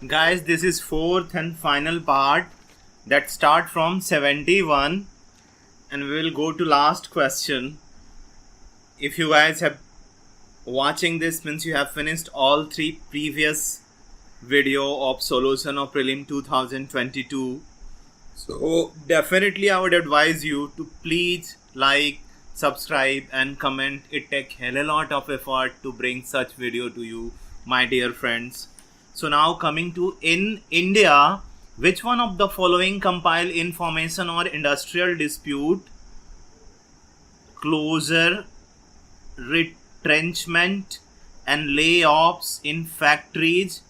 Guys, this is fourth and final part that start from 71 and we will go to last question. If you guys have watching this means you have finished all three previous video of solution of prelim 2022. So definitely I would advise you to please like, subscribe and comment. It takes hell a lot of effort to bring such video to you, my dear friends. So now coming to in India, which one of the following compile information or industrial dispute, closure, retrenchment and layoffs in factories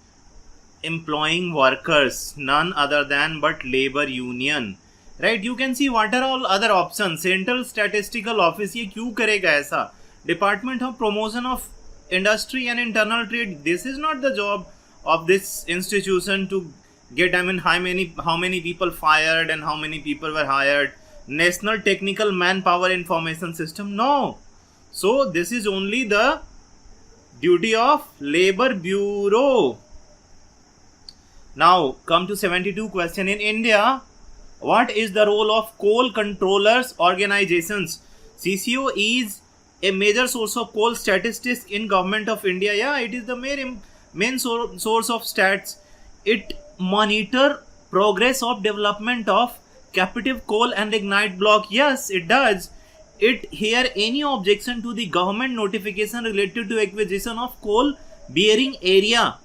employing workers? None other than but labor union. Right, you can see what are all other options. Central Statistical Office ये क्यों करेगा ऐसा? Department of Promotion of Industry and Internal Trade, this is not the job of this institution to get how many people fired and how many people were hired. National Technical Manpower Information System, no. So this is only the duty of Labor Bureau. Now come to 72 question. In India, what is the role of coal controllers organizations? CCO is a major source of coal statistics in government of India. Yeah, it is the main source of stats. It monitor progress of development of captive coal and lignite block. Yes, it does. It hear any objection to the government notification related to acquisition of coal bearing area.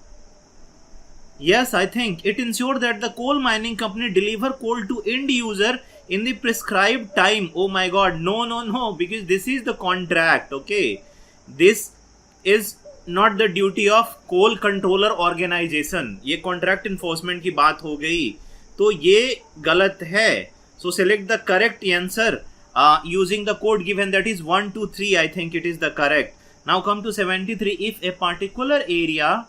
Yes, I think it ensures that the coal mining company deliver coal to end user in the prescribed time. Oh my god, no, because this is the contract, okay? This is not the duty of coal controller organization. ये contract enforcement की बात हो गई, तो ये गलत है. So select the correct answer using the code given, that is 1, 2, 3. I think it is the correct. Now come to 73. If a particular area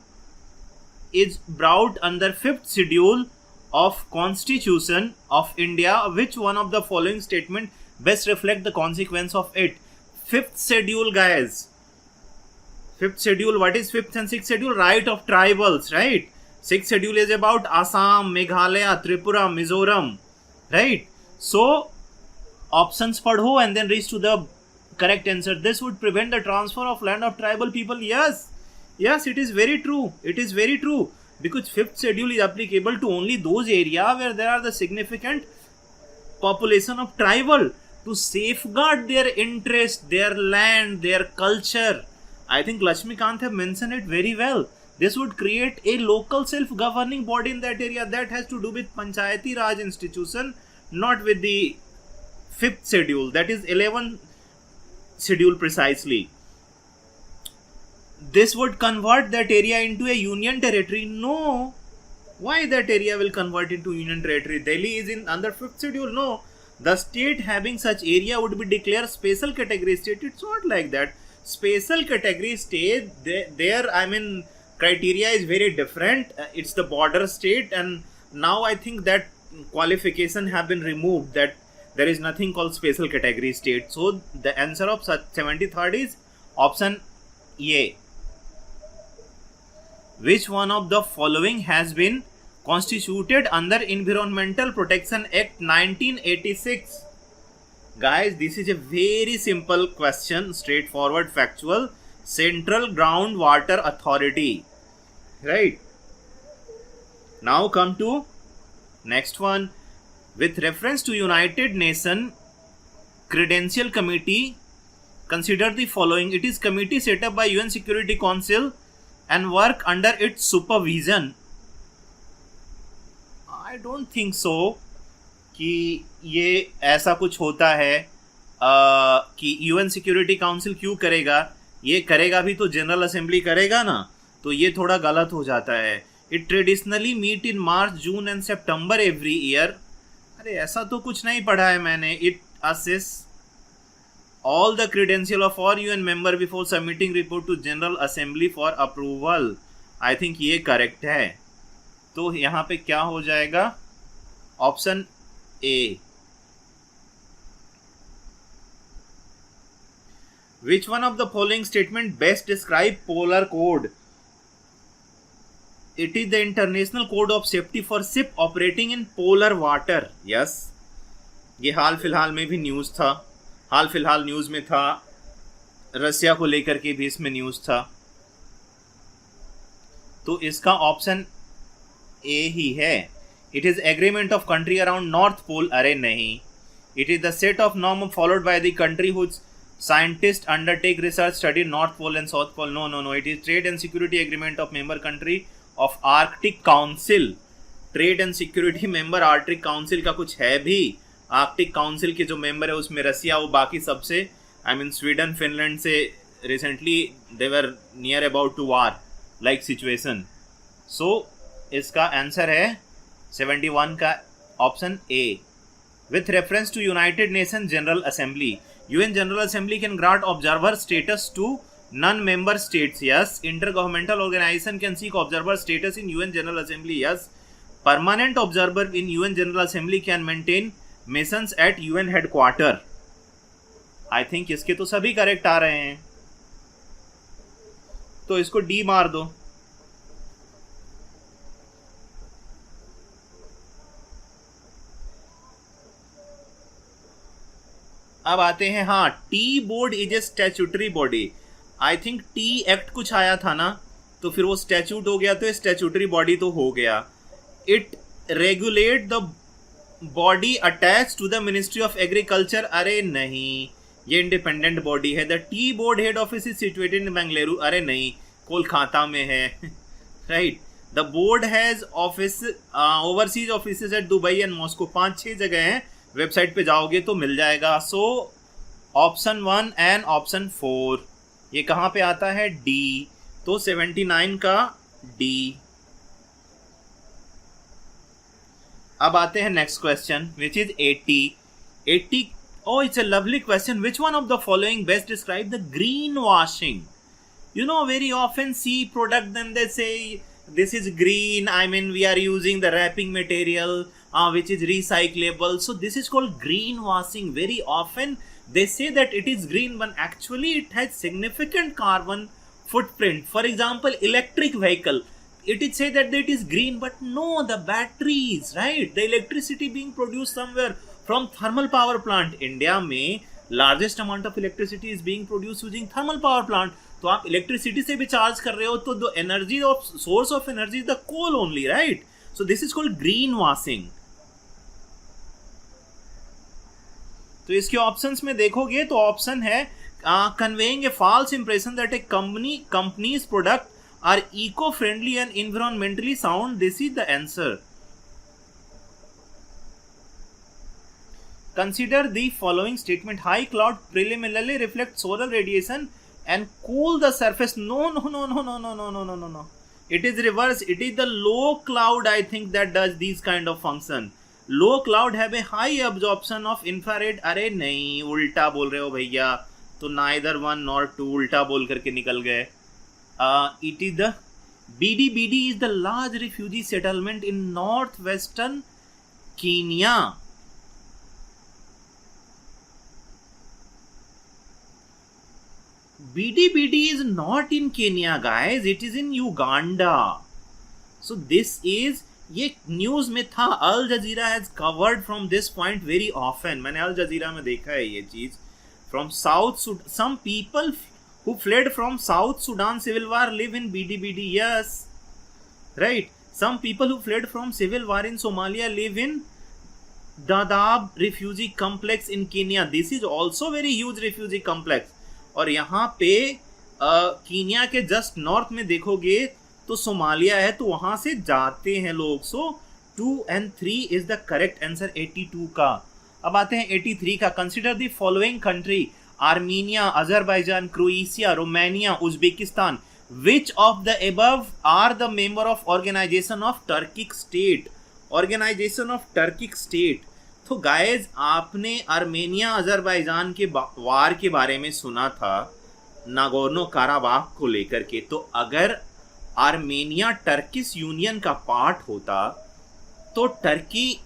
is brought under 5th schedule of Constitution of India, which one of the following statement best reflect the consequence of it? 5th schedule, guys. 5th schedule, what is 5th and 6th schedule? Right of tribals, right? 6th schedule is about Assam, Meghalaya, Tripura, Mizoram, right? So options padho and then reach to the correct answer. This would prevent the transfer of land of tribal people. Yes, it is very true. It is very true. Because 5th schedule is applicable to only those areas where there are the significant population of tribal, to safeguard their interest, their land, their culture. I think Lakshmikant have mentioned it very well. This would create a local self-governing body in that area. That has to do with Panchayati Raj institution, not with the 5th schedule. That is 11th schedule precisely. This would convert that area into a union territory. No. Why that area will convert into union territory? Delhi is in under 5th schedule. No. The state having such area would be declared special category state. It's not like that. Special category state, there, criteria is very different. It's the border state, and now I think that qualification have been removed, that there is nothing called special category state. So the answer of 73rd is option A. Which one of the following has been constituted under Environmental Protection Act 1986? Guys, this is a very simple question, straightforward, factual. Central Groundwater Authority, right? Now come to next one. With reference to United Nations Credential Committee, consider the following. It is committee set up by UN Security Council and work under its supervision. I don't think so कि ये ऐसा कुछ होता है कि UN security council क्यों करेगा. ये करेगा भी तो जनरल असेंबली करेगा ना, तो ये थोड़ा गलत हो जाता है. It traditionally meet in March, June and September every year. अरे ऐसा तो कुछ नहीं पढ़ा है मैंने. It assess all the credential of all UN member before submitting report to General Assembly for approval. I think ये करेक्ट है. तो यहाँ पे क्या हो जाएगा? Option A. Which one of the following statement best describe polar code? It is the international code of safety for ship operating in polar water. Yes. ये हाल फिलहाल में भी न्यूज़ था, हाल फिलहाल न्यूज़ में था, रसिया को लेकर के भी इसमें न्यूज़ था। तो इसका ऑप्शन ए ही है। It is agreement of country around north pole. अरे नहीं, it is the set of norm followed by the country whose scientist undertake research study north pole and south pole. No no no, it is trade and security agreement of member country of Arctic council. Trade and security member Arctic council का कुछ है भी। Arctic council के जो member है उसमें रसिया वो बाकी सबसे, आई मीन स्वीडन फिनलैंड से recently they were near about to war like situation. So इसका आंसर है 71 का option A. With reference to United Nation General Assembly, UN General Assembly can grant observer status to non member states. Yes, intergovernmental organisation can seek observer status in UN General Assembly. Yes, permanent observer in UN General Assembly can maintain missions at UN headquarter. I think इसके तो सभी correct आ रहे हैं, तो इसको D मार दो। अब आते हैं, हाँ, tea board is a statutory body. I think T act कुछ आया था ना, तो फिर वो स्टैच्यूट हो गया, तो स्टैट्यूटरी बॉडी तो हो गया। It regulate the body attach to the ministry of agriculture. अरे नहीं, ये इंडिपेंडेंट बॉडी है। The tea board head office is situated in Bengaluru. अरे नहीं, कोलकाता में है। Right, the board has office overseas offices at Dubai and Moscow. 5-6 जगह हैं, वेबसाइट पे जाओगे तो मिल जाएगा। सो ऑप्शन 1 एंड ऑप्शन 4 ये कहाँ पे आता है? डी। तो 79 का डी। अब आते हैं next question which is 80। Oh, it's a lovely question. Which one of the following best describe the greenwashing? You know, very often see product, then they say this is green. I mean, we are using the wrapping material which is recyclable. So this is called greenwashing. Very often they say that it is green, but actually it has significant carbon footprint. For example, electric vehicle. It is said that it is green, but no, the batteries, right? The electricity being produced somewhere from thermal power plant. India में largest amount of electricity is being produced using thermal power plant. तो आप electricity से भी charge कर रहे हो, तो the energy of source of energy is the coal only, right? So this is called greenwashing. तो इसके ऑप्शंस में देखोगे तो ऑप्शन है conveying a false impression that a company's product are eco-friendly and environmentally sound. This is the answer. Consider the following statement. High cloud preliminarily reflect solar radiation and cool the surface. No. It is reverse. It is the low cloud, I think, that does these kind of function. Low cloud have a high absorption of infrared. अरे नहीं, उल्टा बोल रहे हो भैया। तो neither 1 nor 2 उल्टा बोल करके निकल गए। It is the BD is the large refugee settlement in northwestern Kenya. BD is not in Kenya, guys. It is in Uganda. So this is, ये न्यूज में था। Al Jazeera has covered from this point very often. मैंने Al Jazeera में देखा है ये चीज। From south, some people who fled from South Sudan civil war live in BD. Yes, right. Some people who fled from civil war in Somalia live in Dadaab refugee complex in Kenya. This is also very huge refugee complex. और यहाँ पे Kenya के just north में देखोगे तो Somalia है, तो वहां से जाते हैं लोग। So 2 and 3 is the correct answer 82 का। अब आते हैं 83 का। Consider the following country: Armenia, Azerbaijan, Croatia, Romania, Uzbekistan. Which of the above are the member of organisation of Turkic state? Organisation of Turkic state. तो guys, आपने Armenia Azerbaijan के war के बारे में सुना था, नागोर्नो काराबाख को लेकर के। तो अगर आर्मेनिया टर्किश यूनियन का पार्ट होता तो टर्की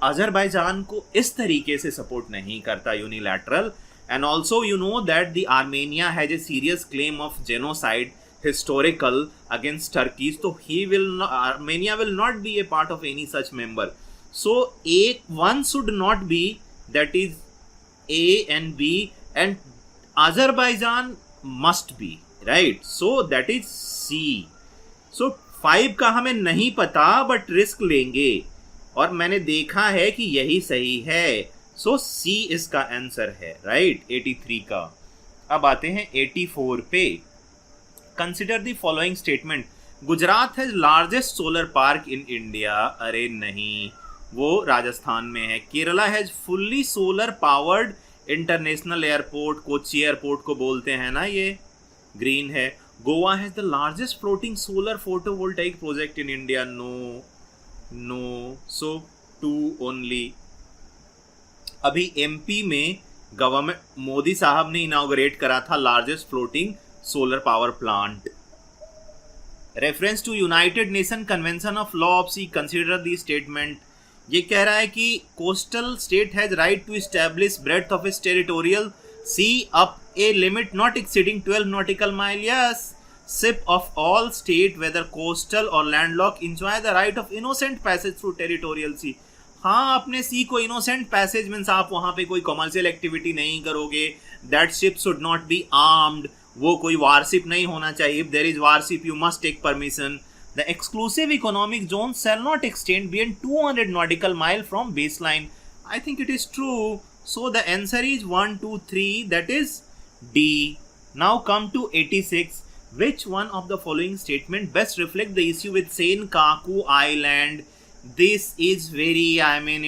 अजरबैजान को इस तरीके से सपोर्ट नहीं करता unilateral. And also you know that the Armenia has a serious claim of genocide. historical against Turkey, so he will not, Armenia will not be a part of any such member. So one should not be, that is A and B, and Azerbaijan must be, right? So that is C. So 5 का हमें नहीं पता but risk लेंगे, और मैंने देखा है कि यही सही है. सो C इसका आंसर है, राइट? 83 का. अब आते हैं 84 पे. Consider the following statement. Gujarat has largest solar park in India. अरे नहीं, वो राजस्थान में है. Kerala has fully solar powered international airport. Kochi airport को बोलते हैं ना, ये ग्रीन है. Goa has the largest floating solar photovoltaic project in India. No. So 2 only. अभी एमपी में गवर्नमेंट मोदी साहब ने इनॉग्रेट करा था largest floating solar power plant. Reference to United Nation convention of law of sea. Consider the statement. ये कह रहा है कि coastal state has right to establish breadth of its territorial sea up a limit not exceeding 12 nautical mile. Yes, ship of all state whether coastal or landlocked enjoy the right of innocent passage through territorial sea. हाँ, अपने सी को innocent passage means आप वहां पे कोई commercial activity नहीं करोगे. That ship should not be armed. वो कोई वारशिप नहीं होना चाहिए. If there is warship you must take permission. The exclusive economic zone shall not extend beyond 200 nautical mile from base line. I think it is true. So the answer is 1, 2, 3, that is D. Now come to 86. Which one of the following statement best reflect the issue with Senkaku Island? This is very,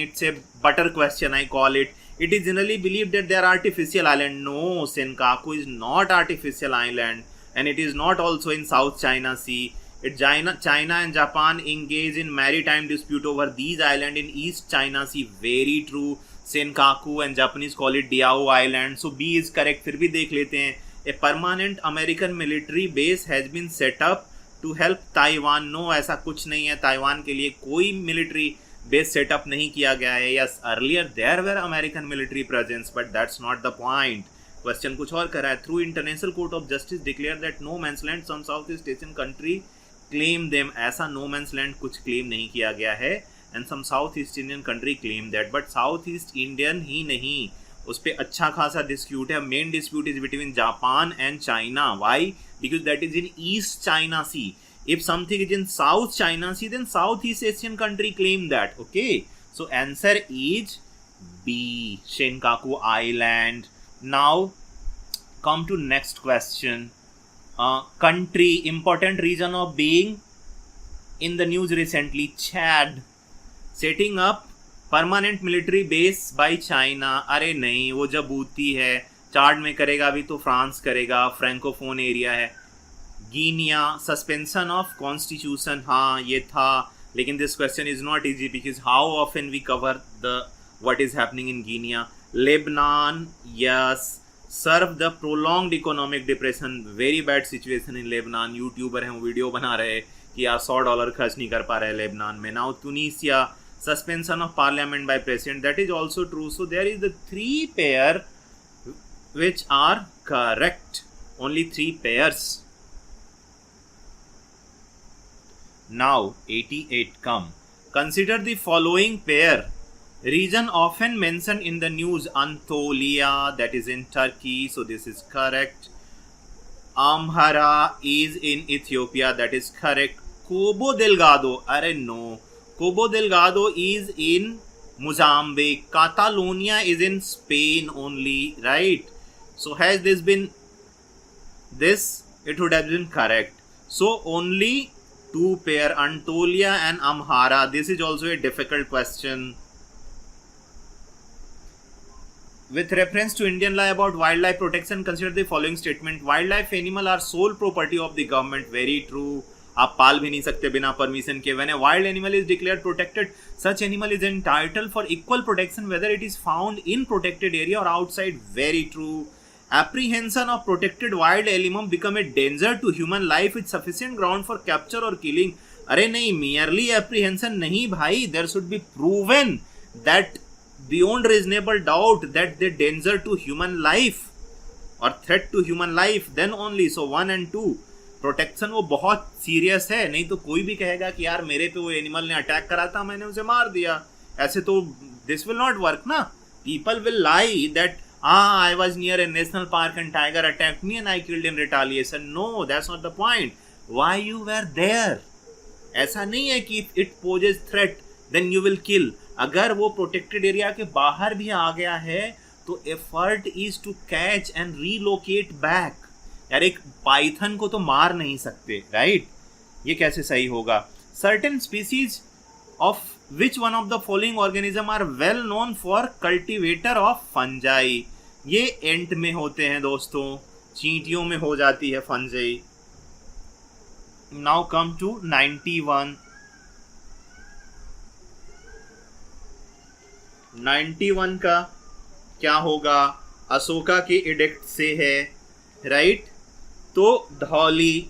it's a butter question, I call it. It is generally believed that they are artificial island. No, Senkaku is not artificial island, and it is not also in South China Sea. China and Japan engage in maritime dispute over these islands in East China Sea. Very true. Senkaku and Japanese call it Diao Island. So B is correct. फिर भी देख लेते हैं. A permanent American military base has been set up to help Taiwan. No, ऐसा कुछ नहीं है. Taiwan के लिए कोई military base setup नहीं किया गया है. Yes, earlier there were American military presence, but that's not the point. Question कुछ और कर रहा है. Through International Court of Justice declare that no man's land some Southeast Asian country claim them. ऐसा no man's land कुछ claim नहीं किया गया है. And some Southeast Indian country claim that, but Southeast Indian ही नहीं, उस पर अच्छा खासा डिस्प्यूट है. Main dispute is between Japan and China. Why? Because that is in East China Sea. If something is in South China Sea then South East Asian country claim that. Okay, so answer is B, Senkaku island. Now come to next question. Country important reason of being in the news recently. Chad setting up permanent military base by China. अरे नहीं, वो जबूती है. Chart में करेगा भी तो France करेगा. Francophone area है. Guinea suspension of constitution. हाँ, ये था, लेकिन this question is not easy because how often we cover the what is happening in Guinea. Lebanon, yes, serve the prolonged economic depression. Very bad situation in Lebanon. YouTuber हैं, video बना रहे कि यार $100 खर्च नहीं कर पा रहे लेबनान में. Now Tunisia, suspension of parliament by president. That is also true. So there is the 3 pair which are correct. Only 3 pairs. Now 88 come. Consider the following pair. Region often mentioned in the news. Anatolia, that is in Turkey, so this is correct. Amhara is in Ethiopia, that is correct. Cabo Delgado, arre no. Cabo Delgado is in Mozambique. Catalonia is in Spain only, right? So has this been this? It would have been correct. So only 2 pair, Anatolia and Amhara. This is also a difficult question. With reference to Indian law about wildlife protection, consider the following statement. Wildlife animal are sole property of the government. Very true. आप पाल भी नहीं सकते बिना permission के. When a wild animal is declared protected, such animal is entitled for equal protection whether it is found in protected area or outside. Very true. Apprehension of protected wild animal become a danger to human life with sufficient ground for capture or killing. अरे नहीं, merely apprehension नहीं भाई. There should be proven that beyond reasonable doubt that they danger to human life or threat to human life, then only. So 1 and 2. Protection वो बहुत serious है, नहीं तो कोई भी कहेगा कि यार मेरे पे वो एनिमल ने अटैक करा था, मैंने उसे मार दिया, ऐसे तो दिस विल नॉट वर्क ना. People will lie that I was near a national park and tiger attacked me and I killed in retaliation. No, that's not the point. Why you were there? ऐसा नहीं है कि it poses threat then you will kill. अगर वो protected area के बाहर भी आ गया है तो effort is to catch and relocate back. यार एक पाइथन को तो मार नहीं सकते, राइट? ये कैसे सही होगा? Certain species of which one of the following organism are well known for cultivator of fungi? ये एंट में होते हैं दोस्तों, चींटियों में हो जाती है फंजाई. Now come to 91. 91 का क्या होगा? अशोका के एडिक्ट से है, राइट? तो धौली,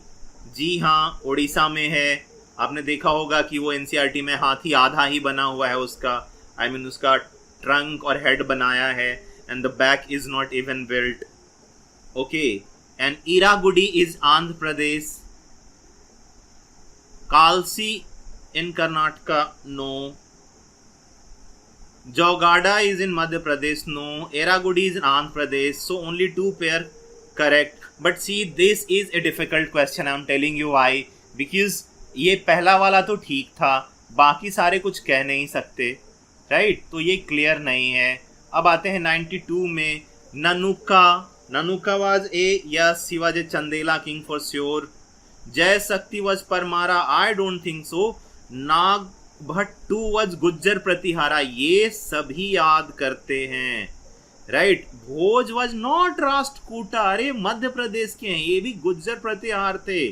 जी हाँ, उड़ीसा में है. आपने देखा होगा कि वो एनसीईआरटी में हाथी आधा ही बना हुआ है उसका, आई मीन उसका ट्रंक और हेड बनाया है and the back is not even built. Okay, and Erragudi is Andhra Pradesh. Kalsi in Karnataka, no. Jogada is in Madhya Pradesh, no. Erragudi is in Andhra Pradesh. So only 2 pair correct. But see this is a difficult question, I am telling you why. Because ये पहला वाला तो ठीक था, बाकी सारे कुछ कह नहीं सकते, राइट? तो ये क्लियर नहीं है. अब आते हैं 92 में. Nannuka was a, yes, he was a Chandela king for sure. Jayashakti was Paramara, I don't think so. Nagabhata was Gurjara Pratihara, ये सभी याद करते हैं, right? Bhoja was not Rashtrakuta, अरे मध्य प्रदेश के हैं, ये भी गुज्जर प्रतिहार थे.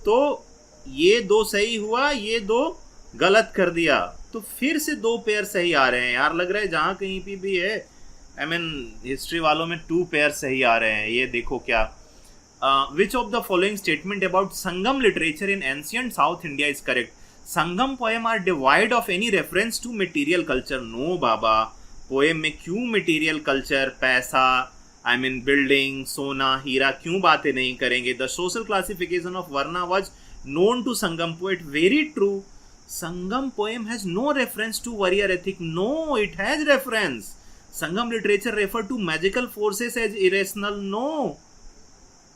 तो ये 2 सही हुआ, ये 2 गलत कर दिया, तो फिर से 2 पेयर सही आ रहे हैं. यार लग रहा है जहां कहीं पे भी है, आई मीन हिस्ट्री वालों में 2 पेयर सही आ रहे हैं. ये देखो क्या. Which of the following statement about Sangam literature in ancient south India is correct? Sangam poem are divide of any reference to material culture. No बाबा, पोएम में क्यों मटेरियल कल्चर, पैसा, आई मीन बिल्डिंग, सोना, हीरा, क्यों बातें नहीं करेंगे? The social classification of varna was known to Sangam poet. Very true. Sangam poem has no reference to warrior ethic. No, it has reference. Sangam literature refer to magical forces as irrational. No.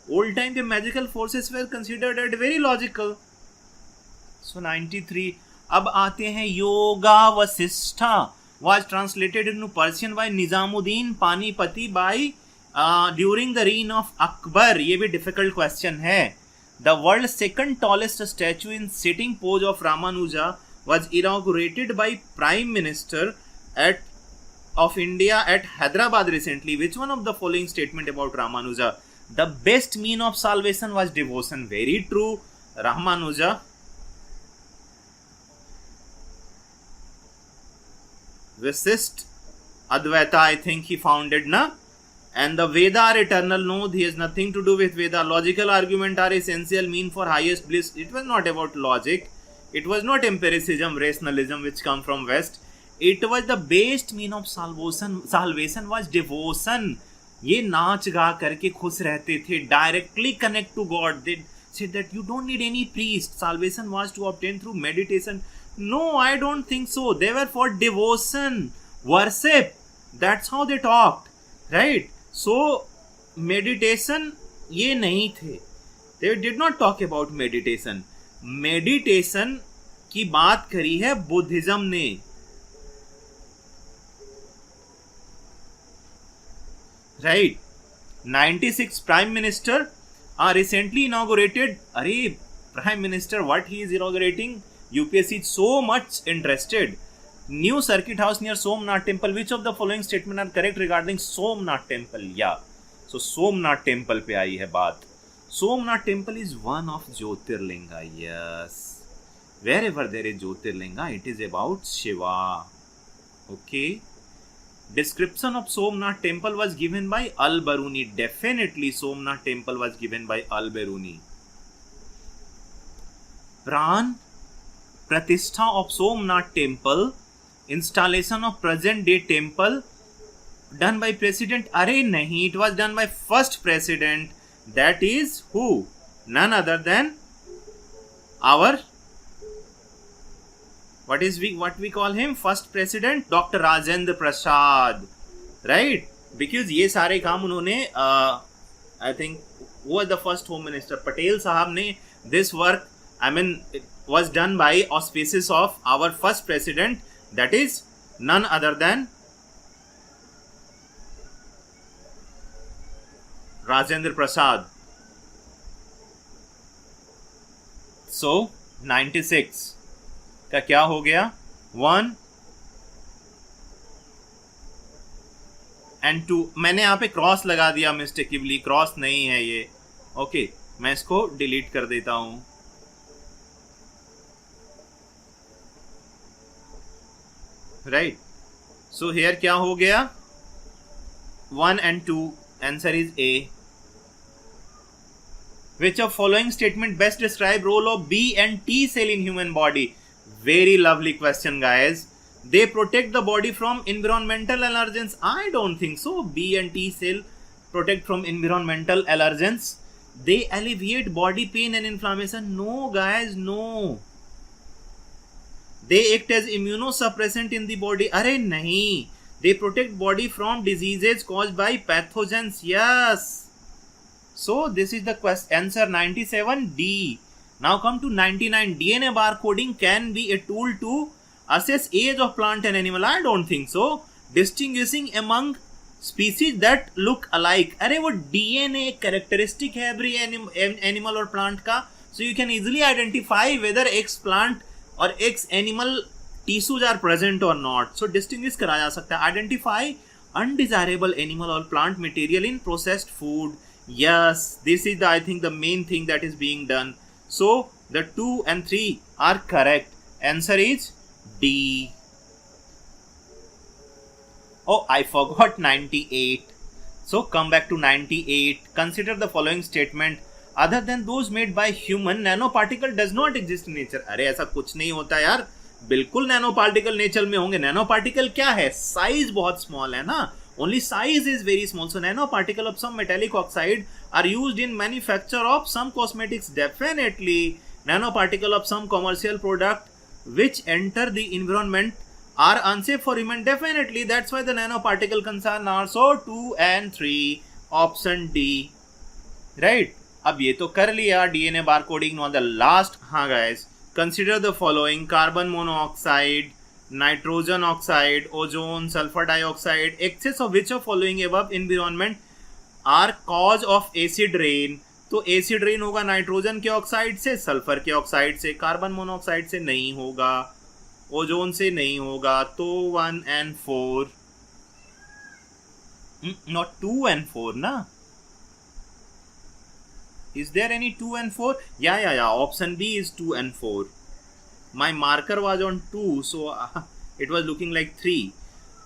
Old time the magical forces were considered as very logical. So 93. अब आते हैं yoga Vashishtha was translated into Persian by Nizamuddin Panipati by during the reign of Akbar. ये भी difficult question है. The world's second tallest statue in sitting pose of Ramanuja was inaugurated by Prime Minister of India at Hyderabad recently. Which one of the following statement about Ramanuja? The best mean of salvation was devotion. Very true. Ramanuja. Vasisht Advaita, I think he founded, na? And the Veda are eternal. No, he has nothing to do with Veda. Logical argument are essential mean for highest bliss. It was not about logic. It was not empiricism, rationalism which come from West. It was the best mean of salvation was devotion. ये नाच गा करके खुश रहते थे. Directly connect to God. They said that you don't need any priest. Salvation was to obtain through meditation. No, I don't think so. They were for devotion, worship. That's how they talked, right? So meditation ये नहीं थे. They did not talk about meditation. Meditation की बात करी है Buddhism ने. Right? 96 Prime Minister are recently inaugurated. अरे Prime Minister, what he is inaugurating? UPSC is so much interested. New circuit house near Somnath temple. Which of the following statement are correct regarding Somnath temple? Yeah. So Somnath temple पे आई है बात. Somnath temple is one of Jyotirlinga. Yes. Wherever there is Jyotirlinga, it is about Shiva. Okay. Description of Somnath temple was given by Al-Biruni. Definitely Somnath temple was given by Al-Biruni. Pran Pratishtha of Somnath temple. Installation of present day temple done by president. अरे नहीं, it was done by first president. That is who? none other than our what we call him, first president, Dr. Rajendra Prasad, right? Because ये सारे काम उन्होंने I think वो the first home minister Patel साहब ने this work, I mean it was done by auspices of our first president, that is none other than Rajendra Prasad. So 96 का क्या हो गया, 1 and 2. मैंने यहाँ पे क्रॉस लगा दिया मिस्टेकली, क्रॉस नहीं है ये, ओके मैं इसको डिलीट कर देता हूं. राइट, सो हियर क्या हो गया, 1 and 2. Answer is A. Which of following statement best describe role of B and T cell in human body? Very lovely question, guys. They protect the body from environmental allergens. I don't think so. B and T cell protect from environmental allergens. They alleviate body pain and inflammation. No, guys, no. They act as immunosuppressant in the body. Arey nahi. They protect body from diseases caused by pathogens. Yes. So this is the answer 97, D. Now come to 99. DNA barcoding can be a tool to assess age of plant and animal. I don't think so. Distinguishing among species that look alike. अरे वो DNA characteristic है every animal और plant का. So you can easily identify whether X plant or X animal tissues are present or not. So distinguish करा जा सकता है. Identify undesirable animal or plant material in processed food. Yes, this is I think the main thing that is being done. So the 2 and 3 are correct. Answer is D. Oh, I forgot 98. So come back to 98. Consider the following statement. Other than those made by human, nanoparticle does not exist in nature. अरे ऐसा कुछ नहीं होता यार, बिल्कुल nanoparticle nature में होंगे. nanoparticle क्या है, साइज बहुत स्मॉल है ना. Only size is very small. So nanoparticle of some metallic oxide are used in manufacture of some cosmetics. Definitely nanoparticle of some commercial product which enter the environment are unsafe for human. Definitely, that's why the nanoparticle concern are. So 2 and 3, option D. Right? अब ये तो कर लिया DNA barcoding. Now the last, हाँ guys, consider the following: carbon monoxide, nitrogen oxide, ozone, sulfur dioxide. Excess of which of following above environment are cause of acid rain? तो acid rain होगा nitrogen के oxide से, sulphur के oxide से, carbon monoxide से नहीं होगा, ozone से नहीं होगा. तो 1 and 4, not 2 and 4 ना. Is there any 2 and 4? Yeah. Option B is 2 and 4. My marker was on 2, so it was looking like 3.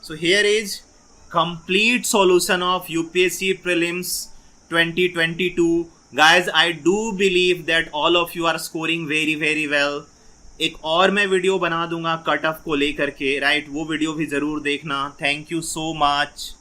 So here is complete solution of UPSC prelims 2022. Guys, I do believe that all of you are scoring very very well. एक और मैं video बना दूंगा cut off को लेकर के, right? वो video भी जरूर देखना. Thank you so much.